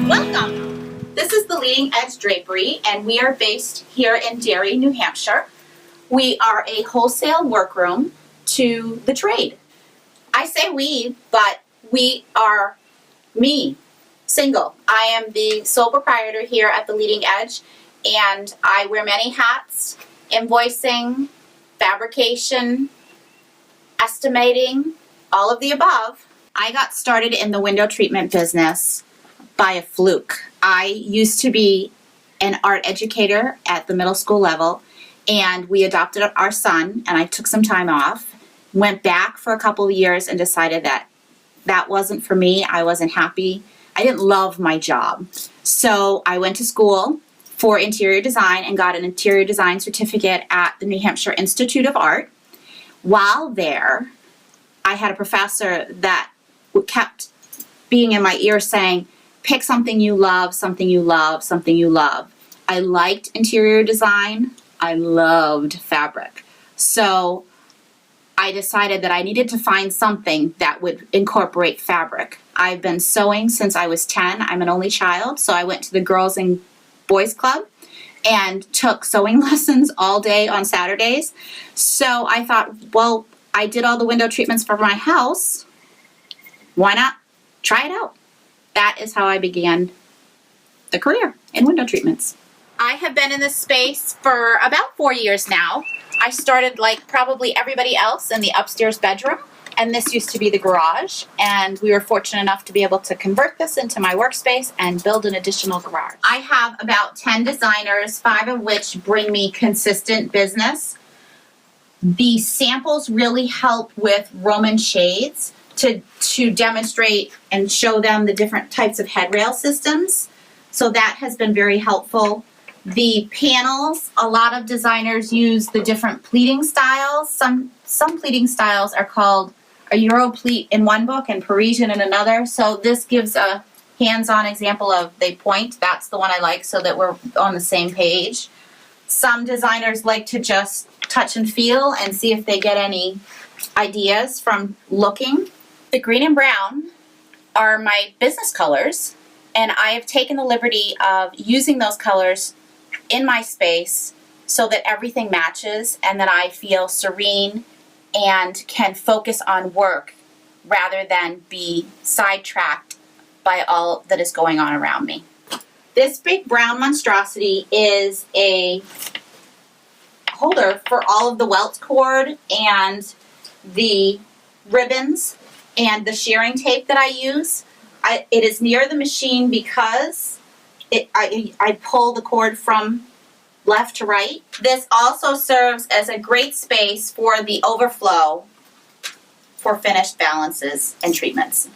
Welcome! This is the Leading Edge Drapery, and we are based here in Derry, New Hampshire. We are a wholesale workroom to the trade. I say we, but we are me, single. I am the sole proprietor here at the Leading Edge, and I wear many hats: invoicing, fabrication, estimating, all of the above. I got started in the window treatment business by a fluke. I used to be an art educator at the middle school level, and we adopted our son, and I took some time off, went back for a couple of years and decided that that wasn't for me. I wasn't happy. I didn't love my job. So I went to school for interior design and got an interior design certificate at the New Hampshire Institute of Art. While there, I had a professor that kept being in my ear saying, pick something you love, something you love, something you love. I liked interior design. I loved fabric. So I decided that I needed to find something that would incorporate fabric. I've been sewing since I was 10. I'm an only child, so I went to the Girls and Boys Club and took sewing lessons all day on Saturdays. So I thought, well, I did all the window treatments for my house. Why not try it out? That is how I began the career in window treatments. I have been in this space for about 4 years now. I started like probably everybody else in the upstairs bedroom, and this used to be the garage, and we were fortunate enough to be able to convert this into my workspace and build an additional garage. I have about 10 designers, 5 of which bring me consistent business. The samples really help with Roman shades to demonstrate and show them the different types of headrail systems. So that has been very helpful. The panels, a lot of designers use the different pleating styles. Some pleating styles are called a Euro pleat in one book and Parisian in another. So this gives a hands-on example of they point. That's the one I like so that we're on the same page. Some designers like to just touch and feel and see if they get any ideas from looking. The green and brown are my business colors, and I have taken the liberty of using those colors in my space so that everything matches and that I feel serene and can focus on work rather than be sidetracked by all that is going on around me. This big brown monstrosity is a holder for all of the welt cord and the ribbons and the shearing tape that I use. It is near the machine because I pull the cord from left to right. This also serves as a great space for the overflow for finished balances and treatments.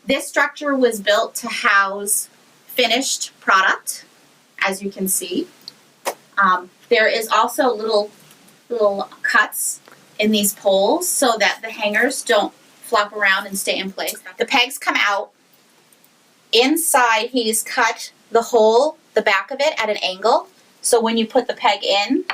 This structure was built to house finished product, as you can see. There is also little cuts in these poles so that the hangers don't flop around and stay in place. The pegs come out. Inside, he's cut the hole, the back of it, at an angle. So when you put the peg in,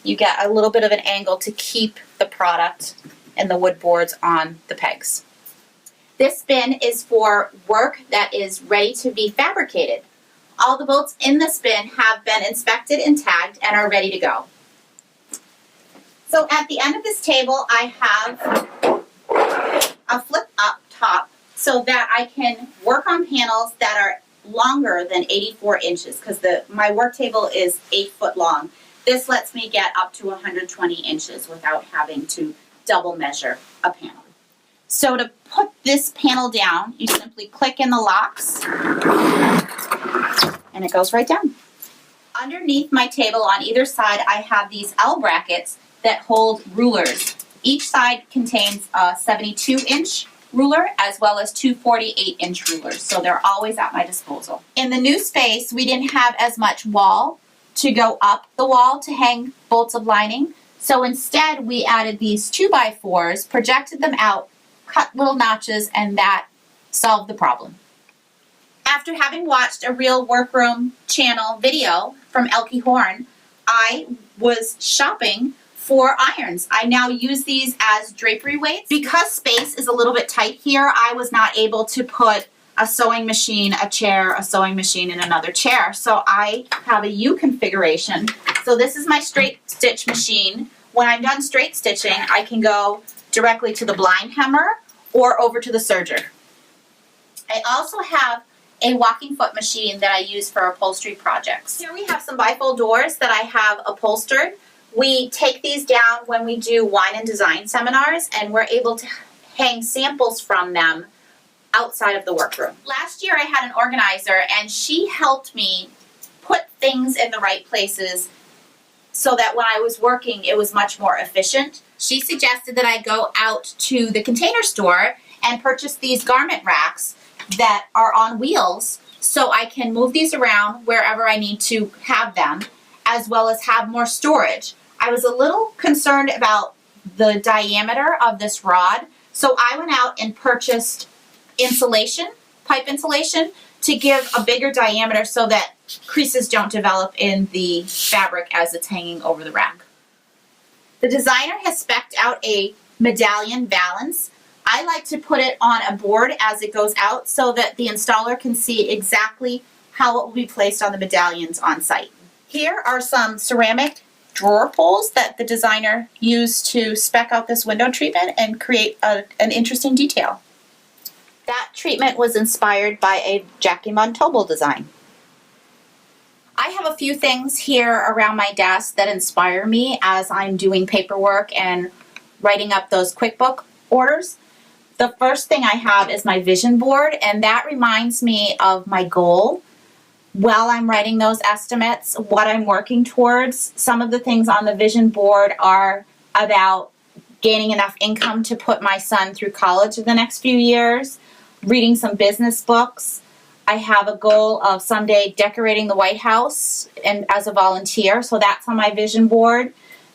you get a little bit of an angle to keep the product and the wood boards on the pegs. This bin is for work that is ready to be fabricated. All the bolts in this bin have been inspected and tagged and are ready to go. So at the end of this table, I have a flip up top so that I can work on panels that are longer than 84 inches because my work table is 8 foot long. This lets me get up to 120 inches without having to double measure a panel. So to put this panel down, you simply click in the locks and it goes right down. Underneath my table on either side, I have these L brackets that hold rulers. Each side contains a 72-inch ruler as well as two 48-inch rulers, so they're always at my disposal. In the new space, we didn't have as much wall to go up the wall to hang bolts of lining, so instead we added these 2x4s, projected them out, cut little notches, and that solved the problem. After having watched a Real Workroom channel video from Elke Horn, I was shopping for irons. I now use these as drapery weights. Because space is a little bit tight here, I was not able to put a sewing machine, a chair, a sewing machine, and another chair. So I have a U configuration. So this is my straight stitch machine. When I'm done straight stitching, I can go directly to the blind hemmer or over to the serger. I also have a walking foot machine that I use for upholstery projects. Here we have some bifold doors that I have upholstered. We take these down when we do wine and design seminars, and we're able to hang samples from them outside of the workroom. Last year I had an organizer, and she helped me put things in the right places so that when I was working it was much more efficient. She suggested that I go out to the Container Store and purchase these garment racks that are on wheels so I can move these around wherever I need to have them, as well as have more storage. I was a little concerned about the diameter of this rod, so I went out and purchased insulation, pipe insulation, to give a bigger diameter so that creases don't develop in the fabric as it's hanging over the rack. The designer has spec'd out a medallion valance. I like to put it on a board as it goes out so that the installer can see exactly how it will be placed on the medallions on site. Here are some ceramic drawer pulls that the designer used to spec out this window treatment and create an interesting detail. That treatment was inspired by a Jackie Montobo design. I have a few things here around my desk that inspire me as I'm doing paperwork and writing up those QuickBook orders. The first thing I have is my vision board, and that reminds me of my goal while I'm writing those estimates, what I'm working towards. Some of the things on the vision board are about gaining enough income to put my son through college in the next few years, reading some business books. I have a goal of someday decorating the White House and as a volunteer, so that's on my vision board.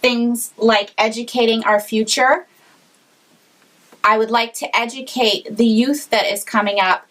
Things like educating our future. I would like to educate the youth that is coming up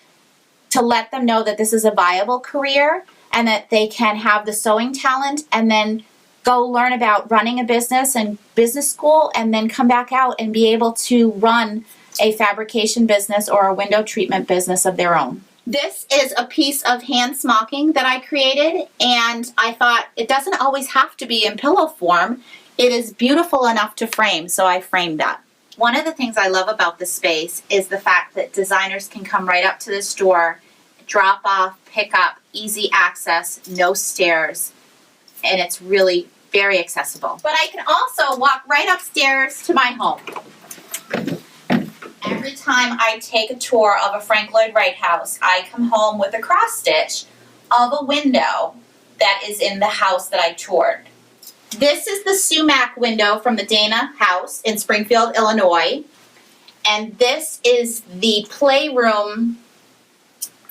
to let them know that this is a viable career and that they can have the sewing talent and then go learn about running a business and business school and then come back out and be able to run a fabrication business or a window treatment business of their own. This is a piece of hand smocking that I created, and I thought it doesn't always have to be in pillow form. It is beautiful enough to frame, so I framed that. One of the things I love about this space is the fact that designers can come right up to the store, drop off, pick up, easy access, no stairs, and it's really very accessible. But I can also walk right upstairs to my home. Every time I take a tour of a Frank Lloyd Wright house, I come home with a cross stitch of a window that is in the house that I toured. This is the sumac window from the Dana house in Springfield, Illinois. And this is the playroom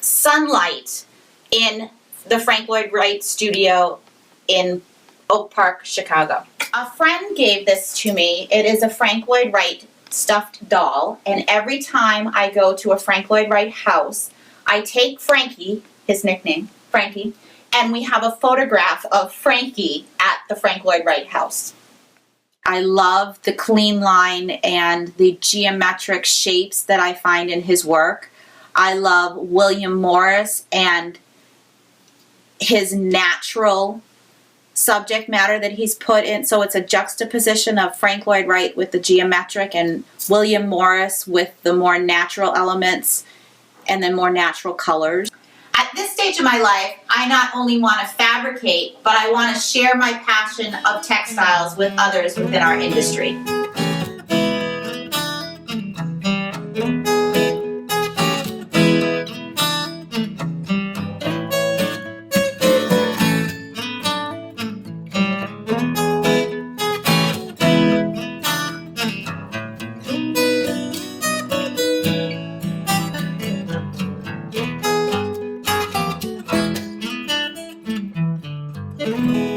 sunlight in the Frank Lloyd Wright studio in Oak Park, Chicago. A friend gave this to me. It is a Frank Lloyd Wright stuffed doll. And every time I go to a Frank Lloyd Wright house, I take Frankie, his nickname, Frankie, and we have a photograph of Frankie at the Frank Lloyd Wright house. I love the clean line and the geometric shapes that I find in his work. I love William Morris and his natural subject matter that he's put in. So it's a juxtaposition of Frank Lloyd Wright with the geometric and William Morris with the more natural elements and then more natural colors. At this stage of my life, I not only want to fabricate, but I want to share my passion of textiles with others within our industry. day.